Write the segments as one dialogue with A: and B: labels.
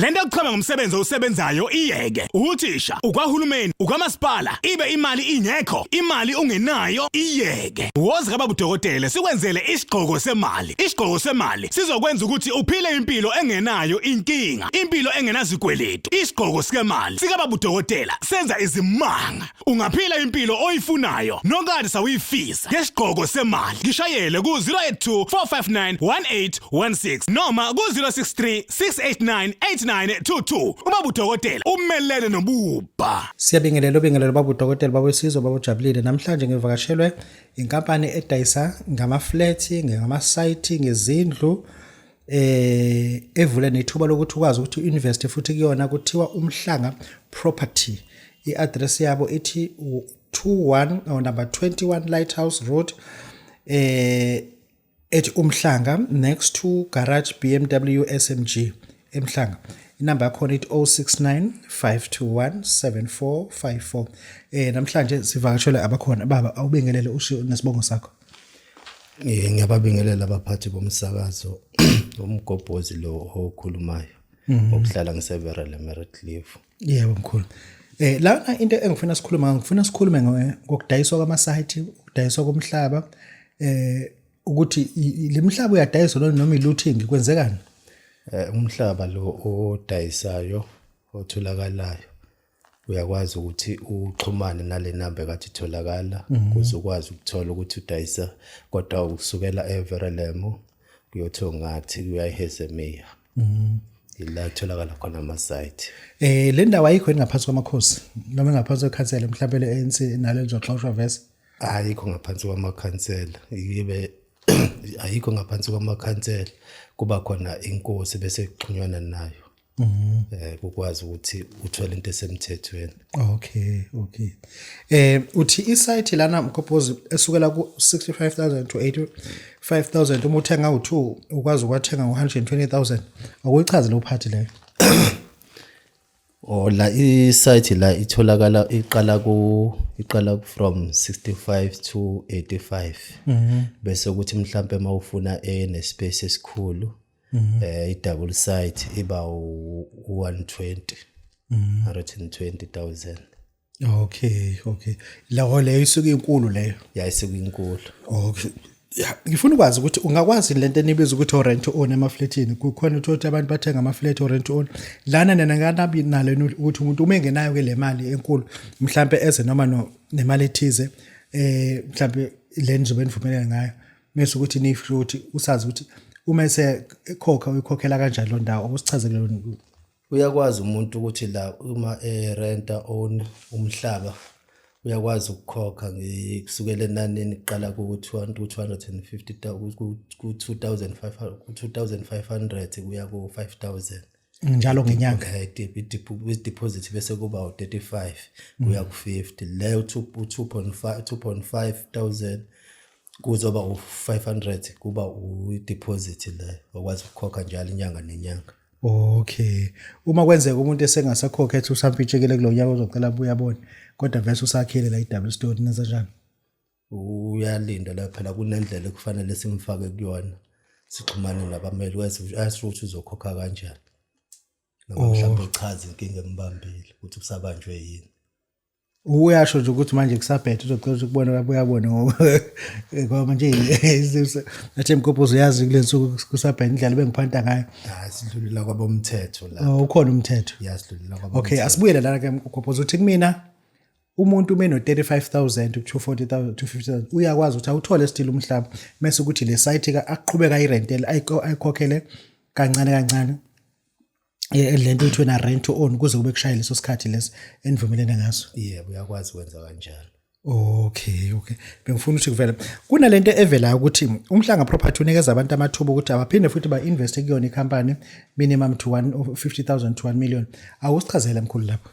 A: lento yokuchama ngomsebenzi osebenzayo iyeke uthisha ukwahulumeni ukwamasipala ibe imali ingekho imali ungenayo iyeke woza kaBabu Dokotela sikwenzele isigqoko semali sizokwenza ukuthi uphile impilo engenayo inkinga impilo engenazikweletu isigqoko semali sikaBabu Dokotela senza izimanga ungaphila impilo oyifunayo nokade sawuyifisa ngesigqoko semali ngishayele ku 082 459 1816 noma ku 063 689 8922 uBabu Dokotela umelele nobuba.
B: Siyabingelela Babu Dokotela babesizwe babujabulile namhlanje ngivakashelwe inkampani edayisa ngama-flat ngama-site ngezindlu evule nethuba lokuthi ukwazi ukuthi uinvest futhi kuyona kuthiwa Mhlanga Property. I-address yabo ithi 21 or number 21 Lighthouse Road at Mhlanga next to Garage BMW SMG Mhlanga. Inamba yakhona ithi 069 521 7454. Namhlanje sivakashelwe abakhona baba awubingelele usho nesibongo sakho.
C: Ngiyababingelela abaphathi bomsakazo umgobhozi lo okhulumayo okuhlala ngiseverele merit leave.
B: Yebo mkhulu. La into engifuna sikhulume ngokudayiswa kwamasite, ukudayiswa komhlaba ukuthi le mhlaba uyadayiswa noma ilooting kwenzekani?
C: Umhlaba lo odayisayo otholakalayo uyakwazi ukuthi uxhumane nale number kathi itholakala ukuze ukwazi ukuthola ukuthi udayisa kodwa ukusukela eVerelemo kuyothiwa ngathi kuyayihezemeya ila tholakala khona ama-site.
B: Le ndawo ayikho ngaphansi kwamakhosi noma ngaphansi kwekhansela mhlawumbe le-ANC nalo lizoxoxwa vese?
C: Ayikho ngaphansi kwamakhansela yibe ayikho ngaphansi kwamakhansela kuba khona inkosi bese kuxhunywana nayo ukwazi ukuthi uthole into esemthethweni.
B: Okay. Uthi isite lana mkhophozi esukela ku 65,000 to 85,000 uma uthenga u2 ukwazi ukwathenga ngo120,000 akuyichaze lo phathi leyo.
C: La isite la itholakala iqala from 65 to 85 bese ukuthi mhlambe mawufuna nespace esikhulu i-double site iba 120,000.
B: Okay. Lawo leyo isuke inkulu leyo.
C: Isuke inkulu.
B: Okay. Ngifuna ukwazi ukuthi ungakwazi lento enibiza ukuthi rent to own emafletini kukhona ukuthi abantu bathenga ama-flat rent to own lana nenganabi nalo ukuthi umuntu uma engenayo ke le mali enkulu mhlambe eze noma nemali ethize mhlambe le nizobe nivumelana ngayo mase ukuthi nifisho ukuthi usazi ukuthi uma esekhokha uyikhokhela kanjani lo ndawo akusichazele lo.
C: Uyakwazi umuntu ukuthi la uma renta own umhlaba uyakwazi ukukhokha kusukela enanini iqala ku 250,000 ku 2,500 kuya ku 5,000
B: njalo ngenyanga.
C: Deposit bese kuba u35 kuya ku 50 leyo 2.5,000 kuzoba u500 kuba udeposit leyo wakwazi ukukhokha njalo inyanga nenyanga.
B: Okay. Uma kwenzeka umuntu esengasakhokha ethi usampitshekele kulo nyaka uzocela buya abone kodwa vese usakhile la i-double story nenza njani?
C: Uyalinda la phela kunendlela ekufanele simfake kuyona sixhumane nabameli wesho ukuthi uzokhokha kanjani. Noma mhlawumbe uchaze inkinga embambile ukuthi usabanjwe yini.
B: Uyasho nje ukuthi manje kusabhethe uzocela ukubona babuya abone ngoba manje nathi mkhophozi uyazi kule nsuku kusabhethe indlela bengiphanta ngayo.
C: Sidlulela kwabomthetho la.
B: Ukhona umthetho.
C: Yasidlulela kwabomthetho.
B: Okay, asibuyele lana ke mkhophozi uthi kumina umuntu umeno 35,000 to 40,000 to 50,000 uyakwazi ukuthi awuthole still umhlaba mase ukuthi le site ka aqhubeka irentele ayikhokhele kancane lento ithi wena rent to own kuze kube kushaya leso sikhathi lesi enivumelene ngaso.
C: Yebo uyakwazi ukwenza kanjalo.
B: Okay. Bengifuna ukuthi kuvela kunalento evela ukuthi Mhlanga Property unikeza abantu amathuba ukuthi abaphinde futhi ba-invest kuyona ikhampani minimum to 50,000 to 1 million. Awusichazela mkhulu lapho.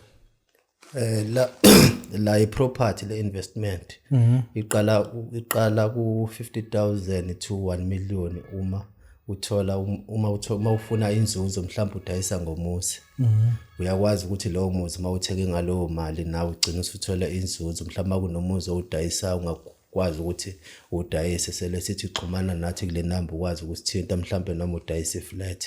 C: La i-property le investment iqala ku 50,000 to 1 million uma uthola uma ufuna inzuzo mhlawumbe udayisa ngomuzi uyakwazi ukuthi lowo muzi mawutheke ngalowo mali nawe ugcina usuthola inzuzo mhlawumbe kunomuzi owudayisa ungakwazi ukuthi udayise sele sithi xhumana nathi kule number ukwazi ukusithinta mhlawumbe noma udayisa iflat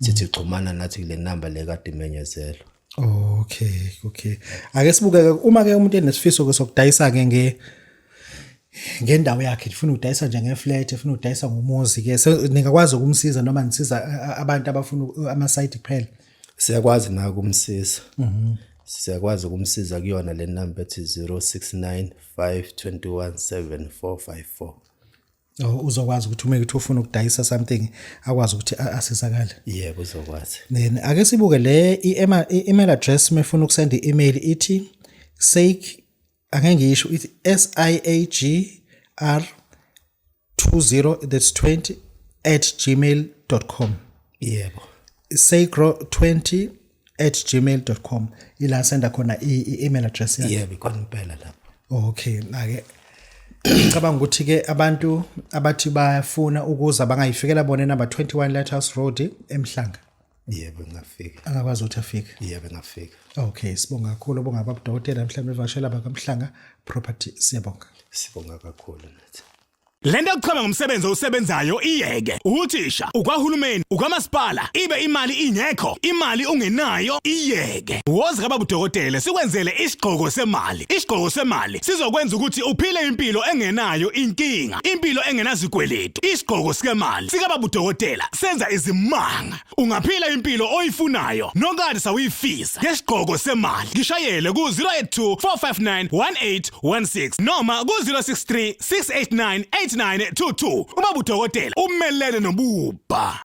C: sithi xhumana nathi kule number le kade imenyezelwa.
B: Okay. Ake sibuke uma ke umuntu enesifiso sokudayisa ke ngendawo yakhe ufuna ukudayisa nje ngeflat ufuna ukudayisa ngomuzi ke ningakwazi ukumsiza noma nisiza abantu abafuna ama site kuphela.
C: Siyakwazi na ukumsiza. Siyakwazi ukumsiza kuyona le number ethi 069 521 7454.
B: Uzokwazi ukuthi uma kuthi ufuna ukudayisa something akwazi ukuthi asizakale.
C: Yebo uzokwazi.
B: Then ake sibuke le email address mefuna ukusenda i-email ithi sake ake ngisho ithi SIAGR20 that's 20 @gmail.com.
C: Yebo.
B: sagro20 @gmail.com ila senda khona i-email address yakhe.
C: Yebo ikhona impela lapho.
B: Okay, ake ngicabanga ukuthi ke abantu abathi bayafuna ukuza bangayifikela bona number 21 Lighthouse Road eMhlanga.
C: Yebo ngafika.
B: Akakwazi ukuthi afike.
C: Yebo ngafika.
B: Okay, sibonga kakhulu bonga Babu Dokotela mhlawumbe evashela bakamhlanga property siyabonga.
C: Sibonga kakhulu nathi.
A: Lento yokuchama ngomsebenzi osebenzayo iyeke. Uthisha, ukwahulumeni, ukwamasipala, ibe imali ingekho, imali ungenayo iyeke. Woza Babu Dokotela sikwenzele isigqoko semali. Isigqoko semali sizokwenza ukuthi uphile impilo engenayo inkinga, impilo engenazikweletu. Isigqoko semali sika Babu Dokotela senza izimanga. Ungaphila impilo oyifunayo nokade sawuyifisa. Ngesigqoko semali ngishayele ku 082 459 1816 noma ku 063 689 8922. Babu Dokotela umelele nobuba.